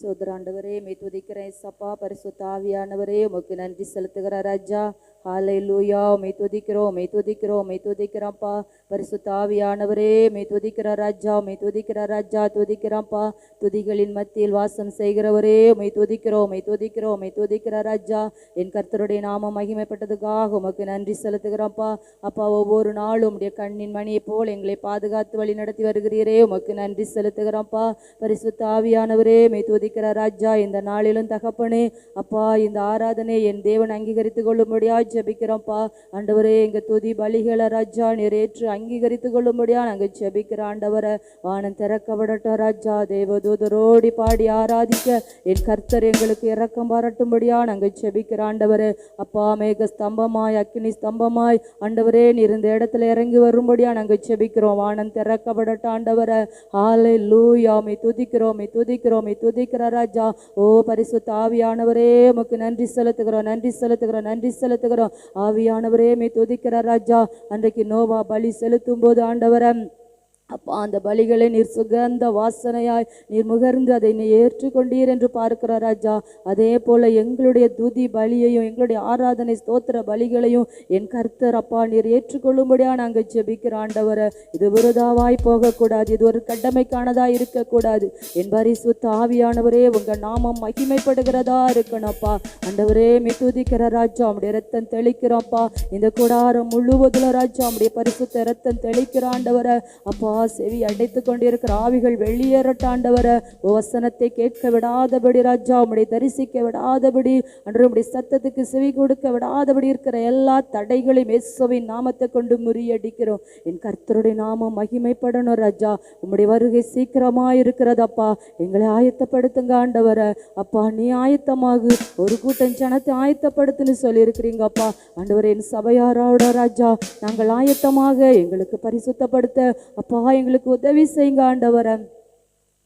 சோதராண்டவரே மே துதிக்கிறேன் சப்பா. பரிசுத்த ஆவியானவரே உமக்கு நன்றி செலுத்துகிற ராஜா. ஹல்லேலூயா. மே துதிக்கிறோம், மே துதிக்கிறோம், மே துதிக்கிறோம்ப்பா. பரிசுத்த ஆவியானவரே மே துதிக்கிற ராஜா, மே துதிக்கிற ராஜா, துதிக்கிறோம்ப்பா. துதிகளின் மத்தியில் வாசம் செய்கிறவரே மே துதிக்கிறோம், மே துதிக்கிறோம், மே துதிக்கிற ராஜா. என் கர்த்தருடைய நாமம் மகிமைப்பட்டதுக்காக உமக்கு நன்றி செலுத்துகிறோம்ப்பா. அப்பா, ஒவ்வொரு நாளும் உடைய கண்ணின் மணியை போல் எங்களை பாதுகாத்து வழி நடத்தி வருகிறீரே, உமக்கு நன்றி செலுத்துகிறோம்ப்பா. பரிசுத்த ஆவியானவரே மே துதிக்கிற ராஜா. இந்த நாளிலும் தகப்பனே அப்பா, இந்த ஆராதனை என் தேவன் அங்கீகரித்து கொள்ளும்படியா ஜெபிக்கிறோம்ப்பா. ஆண்டவரே, எங்க துதி பலிகளை ராஜா நிறைவேற்று அங்கீகரித்து கொள்ளும்படியா நாங்கள் ஜெபிக்கிற ஆண்டவரை. வானம் திறக்கப்படட்டும் ராஜா. தேவதூதரோடி பாடி ஆராதிக்க என் கர்த்தர் எங்களுக்கு இரக்கம் பாராட்டும்படியா நாங்கள் ஜெபிக்கிற ஆண்டவரே. அப்பா, மேக ஸ்தம்பமாய் அக்கினி ஸ்தம்பமாய் ஆண்டவரே நீர் இந்த இடத்துல இறங்கி வரும்படியா நாங்கள் ஜெபிக்கிறோம். வானம் திறக்கப்படட்டும் ஆண்டவரை. ஹல்லேலூயா. மே துதிக்கிறோம், மே துதிக்கிறோம், மே துதிக்கிற ராஜா. ஓ பரிசுத்த ஆவியானவரே உமக்கு நன்றி செலுத்துகிறோம், நன்றி செலுத்துகிறோம், நன்றி செலுத்துகிறோம். ஆவியானவரே மே துதிக்கிற ராஜா. அன்றைக்கு நோவா பலி செலுத்தும் போது ஆண்டவரை அப்பா, அந்த பலிகளை நீர் சுகந்த வாசனையாய் நீர் முகர்ந்து அதை நீ ஏற்றுக்கொண்டீர் என்று பார்க்கிற ராஜா. அதே போல எங்களுடைய துதி பலியையும் எங்களுடைய ஆராதனை ஸ்தோத்திர பலிகளையும் என் கர்த்தர் அப்பா நீர் ஏற்றுக்கொள்ளும்படியா நாங்கள் ஜெபிக்கிற ஆண்டவரை. இது விருதாவாய் போகக்கூடாது, இது ஒரு கடமைக்கானதா இருக்கக்கூடாது. என் பரிசுத்த ஆவியானவரே உங்க நாமம் மகிமைப்படுகிறதா இருக்கணும்ப்பா. ஆண்டவரே மே துதிக்கிற ராஜா. உடைய ரத்தம் தெளிக்கிறோம்ப்பா. இந்த கூடாரம் முழுவதுல ராஜா உடைய பரிசுத்த ரத்தம் தெளிக்கிற ஆண்டவரை. அப்பா, செவி அடைத்து கொண்டிருக்கிற ஆவிகள் வெளியேறட்டாண்டவர. வசனத்தை கேட்க விடாதபடி ராஜா, உம்முடைய தரிசிக்க விடாதபடி, அன்று உம்முடைய சத்தத்துக்கு செவி கொடுக்க விடாதபடி இருக்கிற எல்லா தடைகளையும் இயேசுவின் நாமத்தை கொண்டு முறியடிக்கிறோம். என் கர்த்தருடைய நாமம் மகிமைப்படணும் ராஜா. உம்முடைய வருகை சீக்கிரமா இருக்கிறதப்பா. எங்களை ஆயத்தப்படுத்துங்க ஆண்டவர. அப்பா, நீ ஆயத்தமாகு. ஒரு கூட்டம் ஜனத்தை ஆயத்தப்படுத்துன்னு சொல்லியிருக்கிறீங்க அப்பா. ஆண்டவரே, என் சபையாரோட ராஜா நாங்கள் ஆயத்தமாக எங்களுக்கு பரிசுத்தப்படுத்த அப்பா எங்களுக்கு உதவி செய்யுங்க ஆண்டவரை.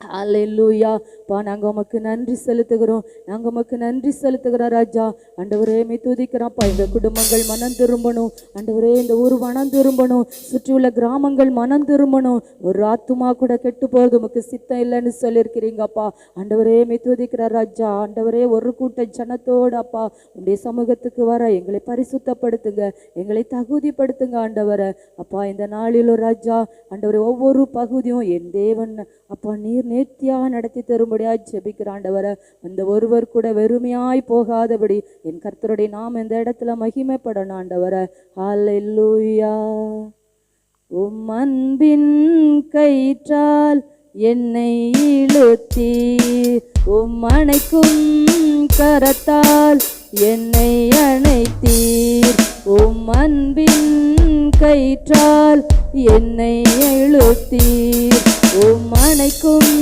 ஹல்லேலூயா. பா, நாங்கள் உமக்கு நன்றி செலுத்துகிறோம், நாங்கள் உமக்கு நன்றி செலுத்துகிறோம் ராஜா. ஆண்டவரே மே துதிக்கிறோம்ப்பா. எங்கள் குடும்பங்கள் மனம் திரும்பணும் ஆண்டவரே. இந்த ஊர் மனம் திரும்பணும், சுற்றியுள்ள கிராமங்கள் மனம் திரும்பணும். ஒரு ஆத்துமா கூட கெட்டு போகிறது உமக்கு சித்தம் இல்லைன்னு சொல்லியிருக்கிறீங்கப்பா. ஆண்டவரே மே துதிக்கிற ராஜா. ஆண்டவரே, ஒரு கூட்ட ஜனத்தோடு அப்பா உடைய சமூகத்துக்கு வர எங்களை பரிசுத்தப்படுத்துங்க, எங்களை தகுதிப்படுத்துங்க ஆண்டவரை. அப்பா, இந்த நாளிலும் ராஜா ஆண்டவரே ஒவ்வொரு பகுதியும் என் தேவன் அப்பா நீர் நேர்த்தியாக நடத்தி தரும்படியா ஜெபிக்கிற ஆண்டவரை. அந்த ஒருவர் கூட வெறுமையாய் போகாதபடி என் கர்த்தருடைய நாம் இந்த இடத்துல மகிமைப்படணும் ஆண்டவரை. ஹல்லேலூயா. உம் அன்பின் கயிற்றால் என்னை இழுத்தீர், உம் அணைக்கும் கரத்தால் என்னை அணைத்தீர். உம் அன்பின் கயிற்றால் என்னை இழுத்தீர், உம் அணைக்கும்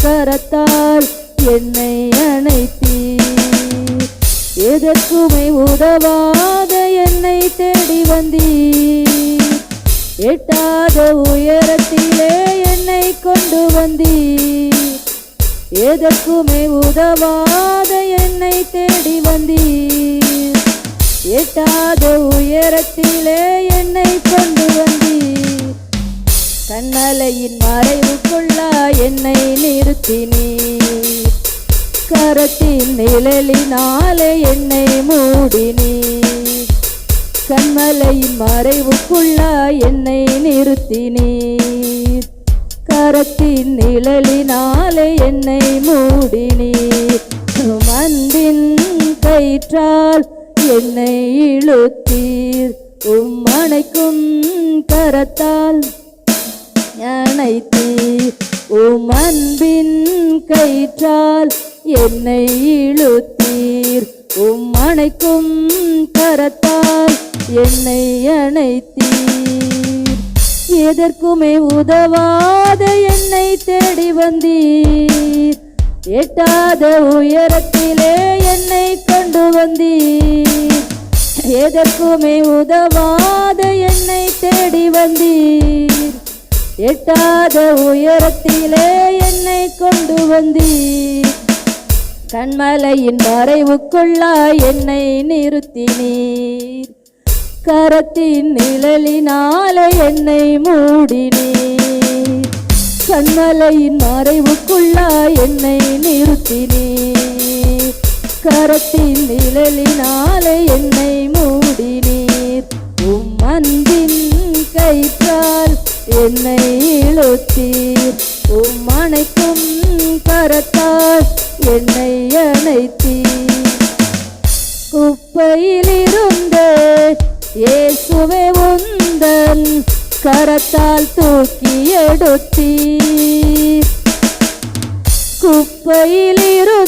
கரத்தால் என்னை அணைத்தீர். எதற்குமே உதவாத என்னை தேடி வந்தீர், எட்டாத உயரத்திலே என்னை கொண்டு வந்தீர். எதற்குமே உதவாத என்னை தேடி வந்தீர், எட்டாத உயரத்திலே என்னை கொண்டு வந்தீர். கண்ணலையின் மறைவுக்குள்ள என்னை நிறுத்தினீர், கரத்தின் நிழலினாலே என்னை மூடினீர். கண்மலையின் மறைவுக்குள்ள என்னை நிறுத்தினீர், கரத்தின் நிழலினாலே என்னை மூடினீர். அன்பின் கயிற்றால் என்னை இழுத்தீர், உம் அணைக்கும் கரத்தால் அணைத்தீர். உம் அன்பின் கயிற்றால் என்னை இழுத்தீர், உம் அணைக்கும் கரத்தால் என்னை அணைத்தீர். எதற்குமே உதவாத என்னை தேடி வந்தீர், எட்டாத உயரத்திலே என்னை கொண்டு வந்தீர். எதற்குமே உதவாத என்னை தேடி வந்தீர், எட்டாத உயரத்திலே என்னை கொண்டு வந்தீர். கண்மலையின் மறைவுக்குள்ள என்னை நிறுத்தினீர், கரத்தின் நிழலினாலே என்னை மூடினீர். கண்மலையின் மறைவுக்குள்ளாய் என்னை நிறுத்தினீர். கரத்தின் நிழலினாலே என்னை மூடினீர். உம் அன்பின் கயிற்றால் என்னை இழுத்தீர். உம் அணைக்கும் கரத்தால் என்னை அணைத்தீர். குப்பையிலிருந்தே இயேசுவே உந்தன் கரத்தால் தூக்கி எடுத்தீர். குப்பையிலிருந்தேன்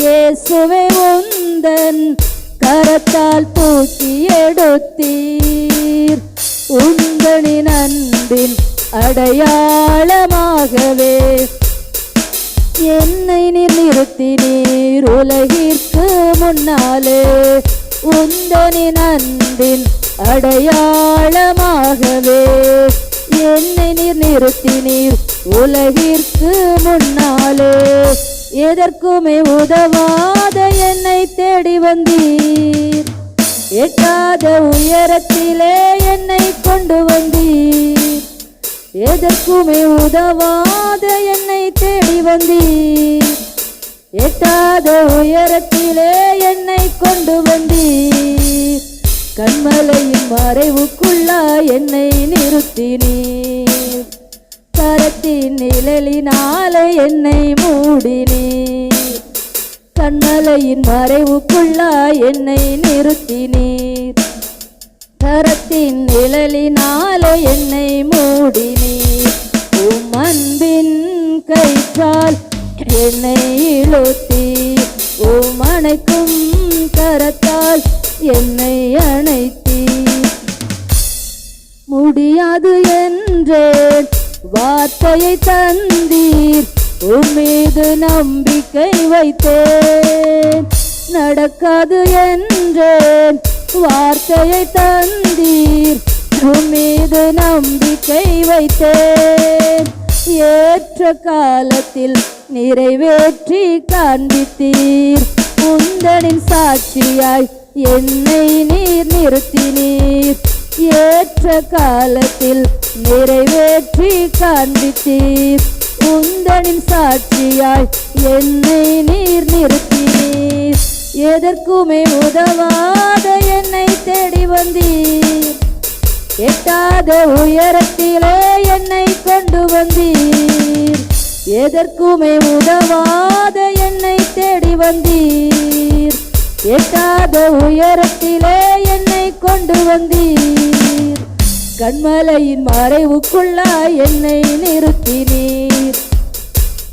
இயேசுவே உந்தன் கரத்தால் தூக்கி எடுத்தீர். உந்தனின் அன்பின் அடையாளமாகவே என்னை நீர் நிறுத்தினீர். உலகிற்கு முன்னாலே உந்தனின் அன்பின் அடையாளமாகவே என்னை நீர் நிறுத்தினீர். உலகிற்கு முன்னாலே எதற்குமே உதவாத என்னை தேடி வந்தீர். எட்டாத உயரத்திலே என்னை கொண்டு வந்தீர். எதற்குமே உதவாத என்னை தேடி வந்தீர். எட்டாத உயரத்திலே என்னை கொண்டு வந்தீர். கண்மலையின் மறைவுக்குள்ளாய் என்னை நிறுத்தினீர். கரத்தின் நிழலினாலே என்னை மூடினீர். கண்மலையின் மறைவுக்குள்ளாய் என்னை நிறுத்தினீர். கரத்தின் நிழலினாலே என்னை மூடினீர். உம் அன்பின் கயிற்றால் என்னை இழுத்தீர். உம் அணைக்கும் கரத்தால் என்னை அணைத்தீர். முடியாது என்றேன் வார்த்தையை தந்தீர். உம்மீது நம்பிக்கை வைத்தேன். நடக்காது என்றேன் வார்த்தையை தந்தீர். உம்மீது நம்பிக்கை வைத்தேன். ஏற்ற காலத்தில் நிறைவேற்றி காண்பித்தீர். உந்தனின் சாட்சியாய் என்னை நீர் நிறுத்தினீர். ஏற்ற காலத்தில் நிறைவேற்றி காண்பித்தீர். உந்தனின் சாட்சியாய் என்னை நீர் நிறுத்தினீர். எதற்குமே உதவாத என்னை தேடி வந்தீர். எட்டாத உயரத்திலே என்னை கொண்டு வந்தீர். எதற்குமே உதவாத என்னை தேடி வந்தீர். எட்டாத உயரத்திலே என்னை கொண்டு வந்தீர். கண்மலையின் மறைவுக்குள்ளாய் என்னை நிறுத்தினீர்.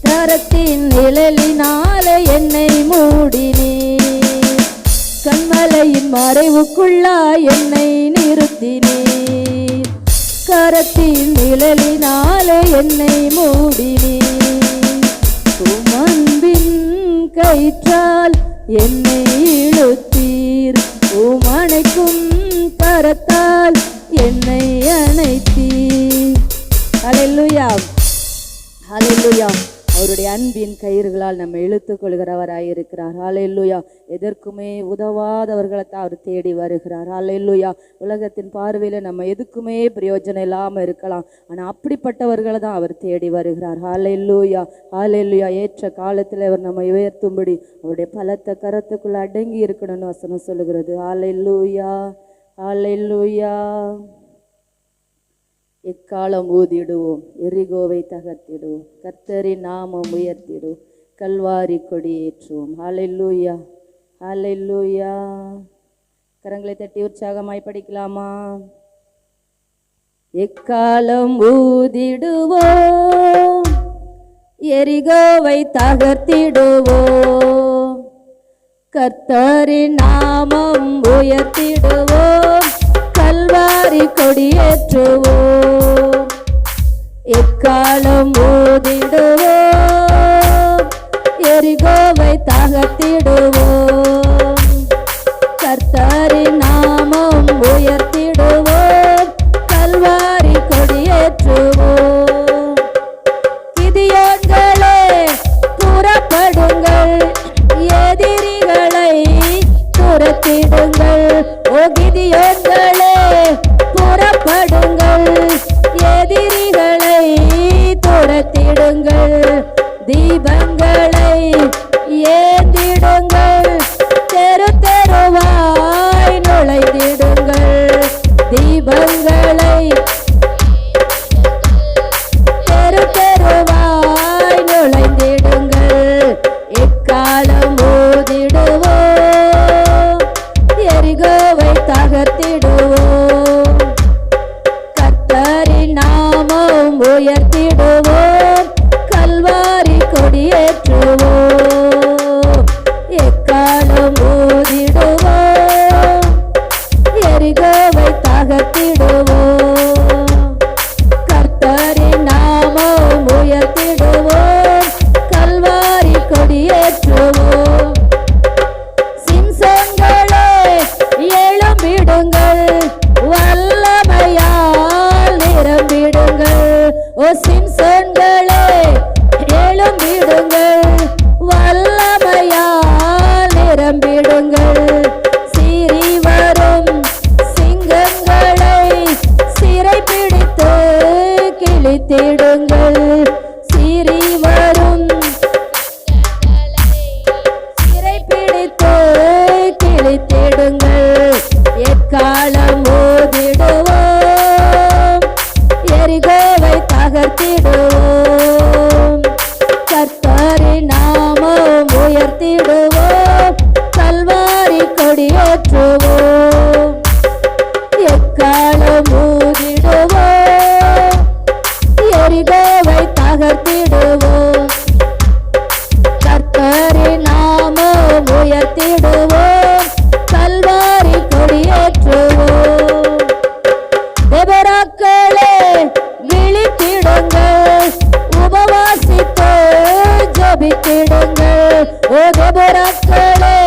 கரத்தின் நிழலினாலே என்னை மூடினீர். கண்மலையின் மறைவுக்குள்ளாய் என்னை நிறுத்தினீர். கரத்தின் நிழலினாலே என்னை மூடினீர். உம் அன்பின் கயிற்றால் என்னை இழுத்தீர். உம் அணைக்கும் கரத்தால் என்னை அணைத்தீர். ஹல்லேலூயா, ஹல்லேலூயா. அவருடைய அன்பின் கயிறுகளால் நம்ம இழுத்துக் கொள்கிறவராயிருக்கிறார். ஹல்லேலூயா. எதற்குமே உதவாதவர்களை தான் அவர் தேடி வருகிறார். ஹல்லேலூயா. உலகத்தின் பார்வையில் நம்ம எதுக்குமே பிரயோஜனம் இல்லாமல் இருக்கலாம், ஆனால் அப்படிப்பட்டவர்களை தான் அவர் தேடி வருகிறார். ஹல்லேலூயா, ஹல்லேலூயா. ஏற்ற காலத்தில் அவர் நம்ம உயர்த்தும்படி அவருடைய பலத்த கரத்துக்குள்ள அடங்கி இருக்கணும்னு வசனம் சொல்லுகிறது. ஹல்லேலூயா, ஹல்லேலூயா. எக்காலம் ஊதிடுவோம், எரிகோவை தகர்த்திடுவோம், கர்த்தரின் நாமம் உயர்த்திடுவோம், கல்வாரி கொடி ஏற்றுவோம். ஹல்லேலூயா, ஹல்லேலூயா. கரங்களை தட்டி உற்சாகமாய் படிக்கலாமா? எக்காலம் ஊதிடுவோம், எரிகோவை தகர்த்திடுவோம், கர்த்தரின் நாமம் உயர்த்திடுவோம், கல்வாரி கொடியேற்றுவோம். எக்காலம் ஊதிடுவோம், எரிகோவை தகர்த்திடுவோம், கர்த்தரின் நாமம் உயர்த்திடுவோம், கல்வாரி கொடியேற்றுவோம். கிதியோன்களே புறப்படுங்கள், எதிரிகளை துரத்திடுங்கள். ஓ கிதியோன்களே புறப்படுங்கள், எதிரிகளை உயர்த்திடுவோம், கல்வாரி கொடியேற்றுவோம், எக்காலம் ஊதிடுவோம், எரிகோவை தகர்த்திடுவோம், கர்த்தரின் நாமம் உயர்த்திடுவோம், கல்வாரி கொடியேற்றுவோம். தேவராக்களே விழித்திடுங்கள், உபவாசித்து ஜெபித்திடுங்கள். ஓ தேவராக்களே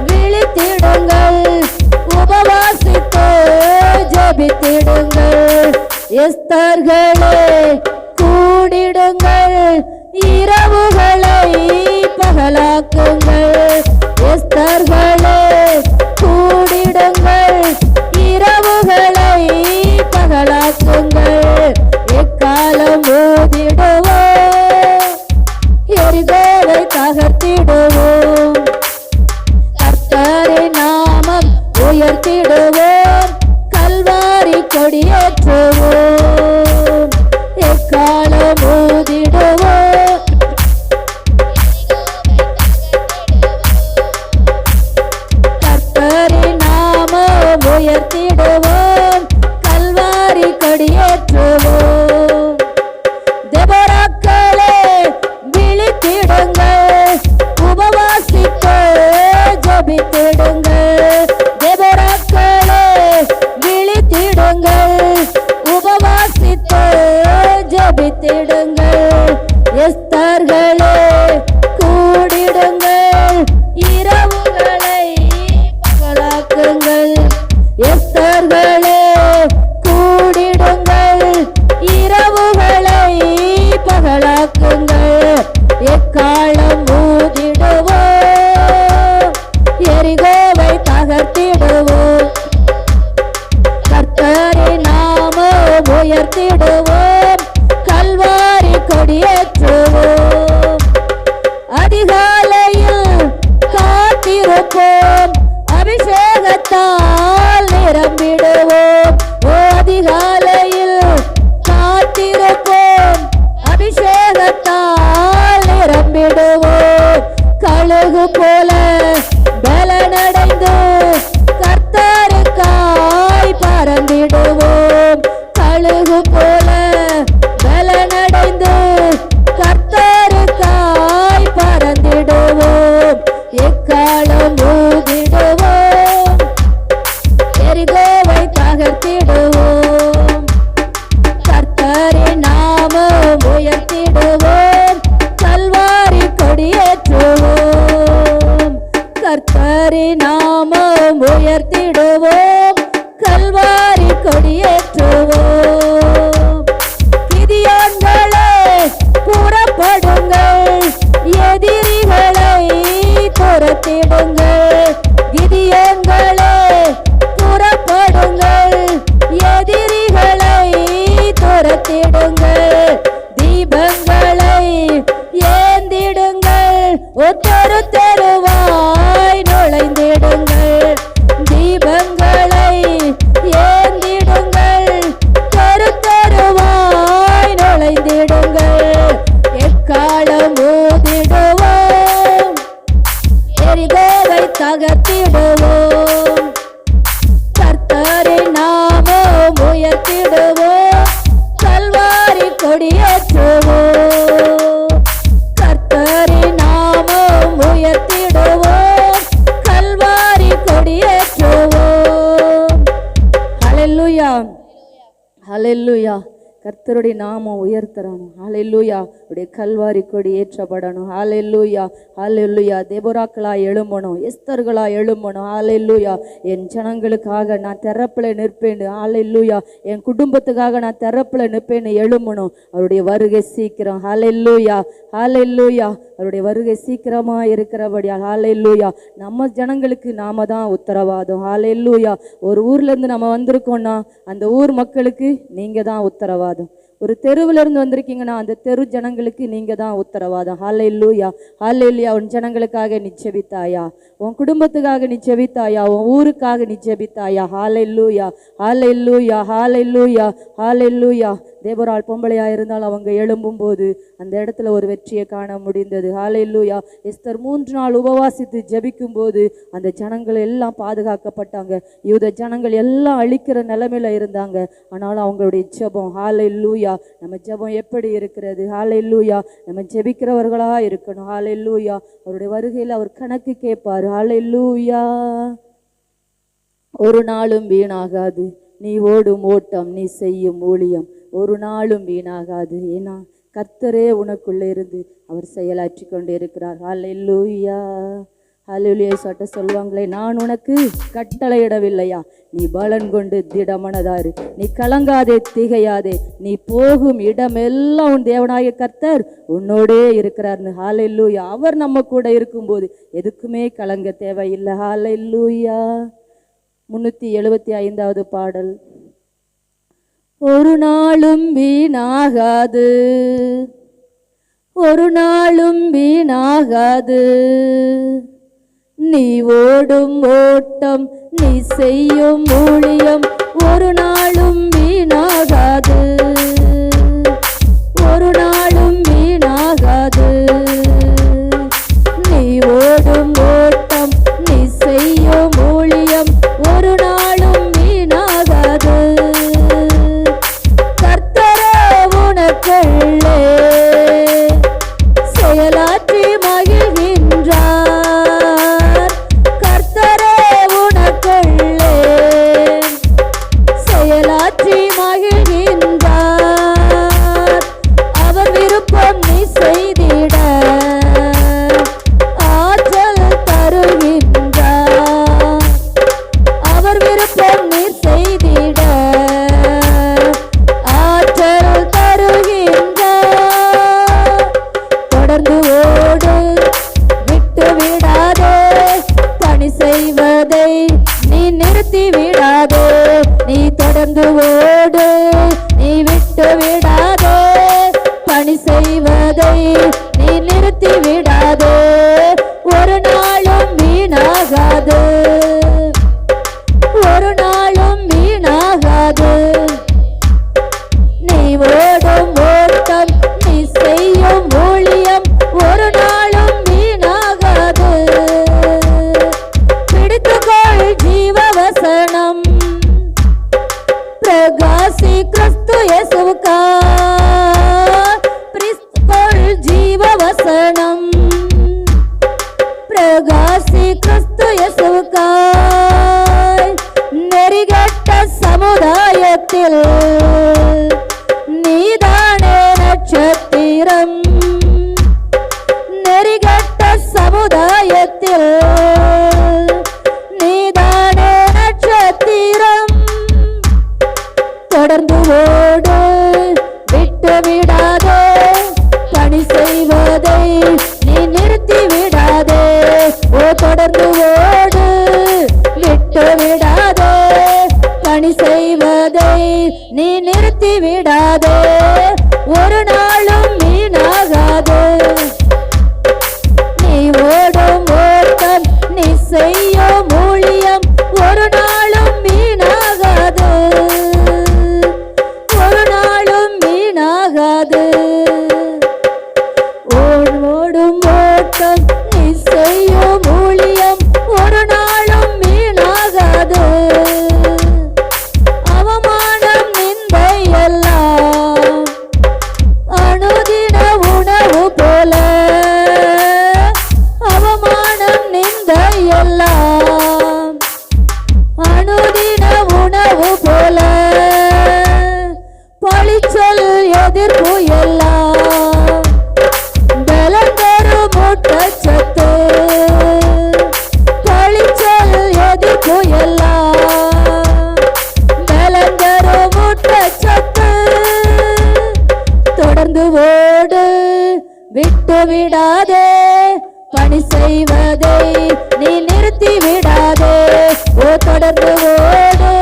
விழித்திடுங்கள், உபவாசித்து ஜெபித்திடுங்கள். எஸ்தர்களே கூடிடுங்கள், இரவுகளை பகலாக்குங்கள். எஸ்தர்களே கூடிடுங்கள், இரவுகளை பகலாக்குங்கள். எக்காலம் ஊதிடுவோம், எரிகோவை தகர்த்திடுவோம், கர்த்தரின் நாமம் உயர்த்திடுவோம், கல்வாரி கொடியேற்றுவோம், எக்காலம் ஊதிடுவோம், கர்த்தரின் நாமம் உயர்த்திடுவோம், கல்வாரி கொடியேற்றுவோம். தேவராக்களே விழித்திடுங்கள், உபவாசித்து ஜெபித்திடுங்கள். தேவராக்களே விழித்திடுங்கள், உபவாசித்து ஜெபித்திடுங்கள். எஸ்தர்களே கூடிடுங்கள், இரவுகளை பகலாக்குங்கள். எஸ்தர்களே கூடிடுங்கள், இரவுகளை பகலாக்குங்கள். எக்காலம் ஊதிடுவோம், எரிகோவை தகர்த்திடுவோம், கர்த்தரின் நாமம் உயர்த்திடுவோம், கல்வாரி கொடியேற்றுவோம். அதிகாலையில் காத்திருப்போம், அபிஷேகத்தால் நிரம்பிடுவோம். ஓ அதிகாலையில் காத்திருப்போம், அபிஷேகத்தால் நிரம்பிடுவோம். கழுகு போல பலனடைந்து கர்த்தருக்காய் பறந்திடுவோம். கழுகு போல பலனடைந்து கர்த்தருக்காய் பறந்திடுவோம். எக்காலம் ஊதிடுவோம், எரிகோவை தகர்த்திடுவோம், கர்த்தரின் நாமம் உயர்த்திடுவோம், கல்வாரி கொடியேற்றுவோம், கர்த்தரின் நாமம் உயர்த்திடுவோம், கல்வாரி கொடியேற்றுவோம். கிதியோன்களே புறப்படுங்கள், எதிரிகளை துரத்திடுங்கள். கிதியோன்களே புறப்படுங்கள், எதிரிகளை துரத்திடுங்கள். தீபங்களை ஏந்திடுங்கள், ஒத்தரு தெருவாய் நுழைந்திடுங்கள். தீபங்களை ஏந்திடுங்கள், தெரு தெருவாய் நுழைந்திடுங்கள். எக்காலம் ஊதிடுவோம், எரிகோவை தகர்த்திடுவோம், கர்த்தரின் நாமம் உயர்த்திடுவோம், கல்வாரி கொடியேற்றுவோம், கர்த்தரின் நாமம் உயர்த்திடுவோம், கல்வாரி கொடியேற்றுவோம். ஹல்லேலூயா, ஹல்லேலூயா. கர்த்தருடைய நாமம் உயர்த்தணும். ஹல்லேலூயா. உடைய கல்வாரி கொடி ஏற்றப்படணும். ஹல்லேலூயா, ஹல்லேலூயா. தேபோராக்களா எழும்பணும், எஸ்தர்களா எழும்பணும். ஹல்லேலூயா. என் ஜனங்களுக்காக நான் திறப்புல நிற்பேன். ஹல்லேலூயா. என் குடும்பத்துக்காக நான் திறப்புல நிற்பேன்னு எழும்பணும். அவருடைய வருகை சீக்கிரம். ஹல்லேலூயா, ஹல்லேலூயா. அவருடைய வருகை சீக்கிரமா இருக்கிறபடியால் ஹல்லேலூயா. நம்ம ஜனங்களுக்கு நாம தான் உத்தரவாதம். ஹல்லேலூயா. ஒரு ஊர்ல இருந்து நம்ம வந்திருக்கோம்னா அந்த ஊர் மக்களுக்கு நீங்க தான் உத்தரவாதம். ஒரு தெருவுல இருந்து வந்திருக்கீங்கன்னா அந்த தெரு ஜனங்களுக்கு நீங்க தான் உத்தரவாதம். ஹல்லேலூயா, ஹல்லேலூயா. உன் ஜனங்களுக்காக நீ ஜெபித்தாயா? உன் குடும்பத்துக்காக நீ ஜெபித்தாயா? உன் ஊருக்காக நீ ஜெபித்தாயா? ஹல்லேலூயா, ஹல்லேலூயா, ஹல்லேலூயா, ஹல்லேலூயா. தேவரால் பொம்பளையா இருந்தால் அவங்க எழும்பும் போது அந்த இடத்துல ஒரு வெற்றியை காண முடிந்தது. ஹல்லேலூயா. எஸ்தர் 3 நாள் உபவாசித்து ஜெபிக்கும் போது அந்த ஜனங்கள் எல்லாம் பாதுகாக்கப்பட்டாங்க. யூத ஜனங்கள் எல்லாம் அழிக்கிற நிலைமையில இருந்தாங்க. ஆனாலும் அவங்களுடைய ஜெபம், ஹல்லேலூயா. நம்ம ஜெபம் எப்படி இருக்கிறது? ஹல்லேலூயா. நம்ம ஜெபிக்கிறவர்களா இருக்கணும். ஹல்லேலூயா. அவருடைய வருகையில் அவர் கணக்கு கேட்பார். ஹல்லேலூயா. ஒரு நாளும் வீணாகாது நீ ஓடும் ஓட்டம், நீ செய்யும் ஊழியம் ஒரு நாளும் வீணாகாது. ஏன்னா கர்த்தரே உனக்குள்ளே இருந்து அவர் செயலாற்றி கொண்டு இருக்கிறார். ஹல்லேலூயா. ஹல்லேலூயா. சட்ட சொல்லுவாங்களே, நான் உனக்கு கட்டளையிடவில்லையா, நீ பலன் கொண்டு திடமனதாரு, நீ கலங்காதே திகையாதே, நீ போகும் இடமெல்லாம் உன் தேவனாய கர்த்தர் உன்னோடே இருக்கிறார்னு. ஹல்லேலூயா. அவர் நம்ம கூட இருக்கும்போது எதுக்குமே கலங்க தேவையில்லை. ஹல்லேலூயா. 375வது பாடல். ஒரு நாளும் வீணாகாது, ஒரு நாளும் வீணாகாது நீ ஓடும் ஓட்டம், நீ செய்யும் ஊழியம் ஒரு நாளும் வீணாகாது, ஒரு நாளும் வீணாகாது நீ ஓடும் ஓட்டம், நீ செய்யும் ஊழியம் ஒரு நாளும் வீணாகாது. கர்த்தரே உனக்குள்ளே செயலாற்றி மகிழ்கின்றார், கர்த்தரே உனக்குள்ளே செயலாற்றி மகிழ்கின்றார். அவர் விருப்பம் நீ செய்திட ஆற்றல் தருகின்றார், அவர் விருப்பம் நீ செய்திட ஆற்றல் தருகின்றார். தொடர்ந்து ஓடு, விட்டு விடாதே, பணி செய்வதை நீ நிறுத்தி விடாதே. நீ தொடர்ந்து ஓடு, நீ விட்டு விடாதே, பணி செய்வதை நீ நிறுத்தி விடாதே. ஒரு நாளும் வீணாகாது, ஒரு நாளும் வீணாகாது நீ ஓடும் ஓட்டம், நீ செய்யும் ஊழியம் ஒரு நாளும் வீணாகாது. பிடித்துக்கொள் ஜீவவசனம், பிரகாசி கிறிஸ்து இயேசுவுக்காய். பிடித்துக்கொள் ஜீவவசனம், பிரகாசி கிறிஸ்து இயேசுவுக்காய். நெறிகட்ட சமுதாயத்தில் நீதானே நட்சத்திரம், நெறிகட்ட சமுதாயத்தில் நீதானே நட்சத்திரம். தொடர்ந்து ஓடு, விட்டு விடாதே, பணி செய்வதை நீ நிறுத்தி விடாதே. ஓ தொடர்ந்து ஓடு, விட்டு விடாதே, பணி செய்வதை நீ நிறுத்தி விடாதே. ஒரு நாளும் வீணாகாது நீ ஓடும் ஓட்டம், நீ செய்யும் ஊழியம் ஒரு நாளும் வீணாகாது, ஒரு நாளும் வீணாகாது. ஓடும் ஓட்டம், நீ செய்யும் ஊழியம் ஒரு நாளும் வீணாகாது. அவமானம் நிந்தை எல்லாம் அனுதின உணவு போல, அவமானம் நிந்தை எல்லாம் அனுதின உணவு போல, பழிச்சொல் எதிர்ப்பு எல்லாம் பலந்தரும் ஊட்டச்சத்து, பழிச்சொல் எதிர்ப்பு எல்லாம் பலந்தரும் ஊட்டச்சத்து. தொடர்ந்து ஓடு, விட்டு விடாதே, பணி செய்வதை நீ நிறுத்தி விடாதே. ஓ தொடர்ந்து ஓடு,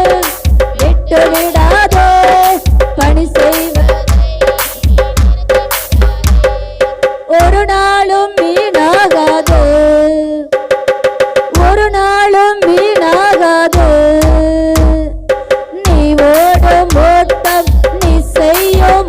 விட்டு விடாதே, பணி செய்வதை ஒரு நாளும் வீணாகாது, ஒரு நாளும் வீணாகாது நீ ஓடும் ஓட்டம், நீ செய்யும்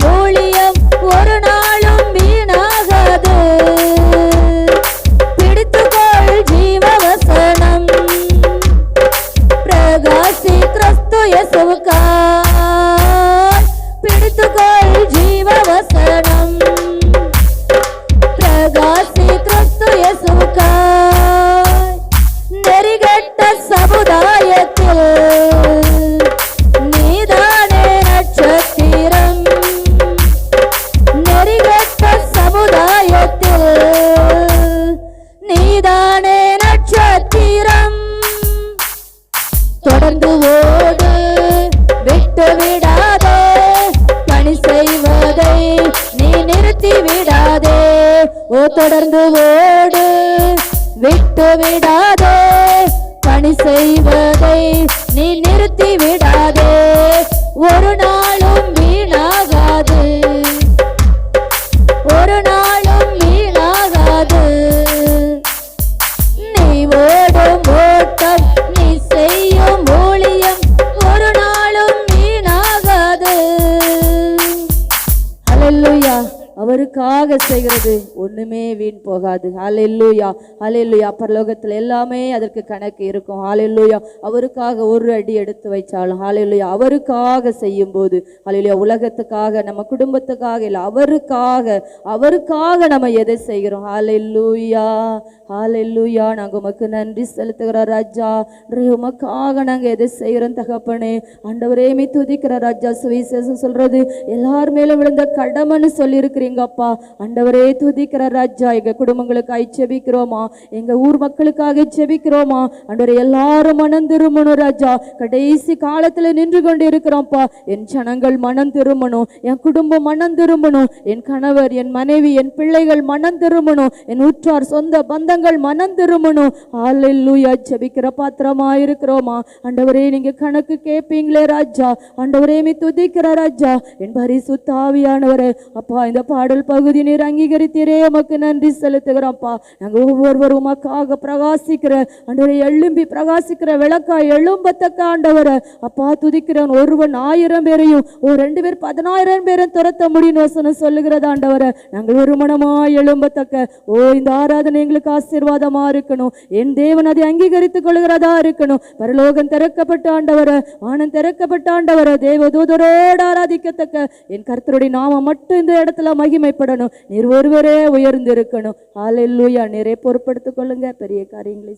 நீதானே நட்சத்திரம். தொடர்ந்து ஓடு, விட்டு விடாதே, பணி செய்வதை நீ நிறுத்தி விடாதே. ஓ தொடர்ந்து ஓடு, விட்டு விடாதே, பணி செய்வதை நீ நிறுத்தி விடாதே. ஒரு நாளும் வீணாகாது, ஒரு நாளும் வீணாகாது. நீ ஓடும் ஓட்டம், நீ செய்யும் ஊழியம் ஒரு நாளும் வீணாகாது. ஹல்லேலூயா. அவருக்காக செய்கிறது ஒண்ணுமே வீண் போகாது. ஹல்லேலூயா, ஹல்லேலூயா. பரலோகத்தில் எல்லாமே அதற்கு கணக்கு இருக்கும். ஹல்லேலூயா. அவருக்காக ஒரு அடி எடுத்து வைச்சாலும், ஹல்லேலூயா, அவருக்காக செய்யும் போது, ஹல்லேலூயா, உலகத்துக்காக நம்ம குடும்பத்துக்காக இல்லை, அவருக்காக நம்ம எதை செய்கிறோம். ஹல்லேலூயா, ஹல்லேலூயா. நாங்கள் உமக்கு நன்றி செலுத்துகிறோம் ராஜா. உமக்காக நாங்கள் எதை செய்கிறோம் தகப்பனே. ஆண்டவரே மே துதிக்கிற ராஜா. சுவிசேஷம் சொல்றது எல்லார் மேலும் விழுந்த கடமைன்னு சொல்லியிருக்கிறீங்கப்பா. ஆண்டவரே துதிக்கிற ராஜா. எங்க குடும்பங்களுக்காக செபிக்கிறோமா, எங்க ஊர் மக்களுக்காக செபிக்கிறோமா. ஆண்டவரே எல்லாரும் மனம் திரும்பணும் ராஜா. கடைசி காலத்துல நின்று கொண்டு இருக்கிறோம்ப்பா. என் ஜனங்கள் மனம் திரும்பணும், என் குடும்பம் மனம் திரும்பணும், என் கணவர், என் மனைவி, என் பிள்ளைகள் மனம் திரும்பணும், என் உற்றார் சொந்த பந்தங்கள் மனம் திரும்பணும். ஹல்லேலூயா. ஜெபிக்கிற பாத்திரமா இருக்கிறோமா. ஆண்டவரே நீங்க கணக்கு கேட்பீங்களே ராஜா. ஆண்டவரே மே துதிக்கிற ராஜா. என் பரிசுத்த ஆவியானவரே அப்பா, இந்த பாடல் பகுதி நீர் அங்கீகரித்தீரே, உமக்கு நன்றி செலுத்துகிறோம்ப்பா. நாங்க ஒவ்வொருவரும் உமக்காக பிரகாசிக்கிற ஆண்டவரே, எழும்பி பிரகாசிக்கிற விளக்காய் எழும்பத்தக்க ஆண்டவரை அப்பா துதிக்கிறவன் ஒருவன் 1000 பேரையும், 2 பேர் 10,000 பேரும் துரத்த முடியும் வசனம் சொல்லுகிறது ஆண்டவரை. நாங்கள் ஒரு மனமாய் எழும்பத்தக்க இந்த ஆராதனை எங்களுக்கு ஆசீர்வாதமா இருக்கணும். என் தேவன் அதை அங்கீகரித்துக் கொள்கிறதா இருக்கணும். பரலோகம் திறக்கப்பட்ட ஆண்டவரை, வானம் திறக்கப்பட்ட ஆண்டவரை, தேவதூதரோடு ஆராதிக்கத்தக்க என் கர்த்தருடைய நாமம் மட்டும் இந்த இடத்துல மகிமைப்படணும். நீர் ஒருவரே உயர்ந்திருக்கணும். ஹல்லேலூயா. நீரே பொறுப்படுத்திக் கொள்ளுங்க. பெரிய காரியங்களை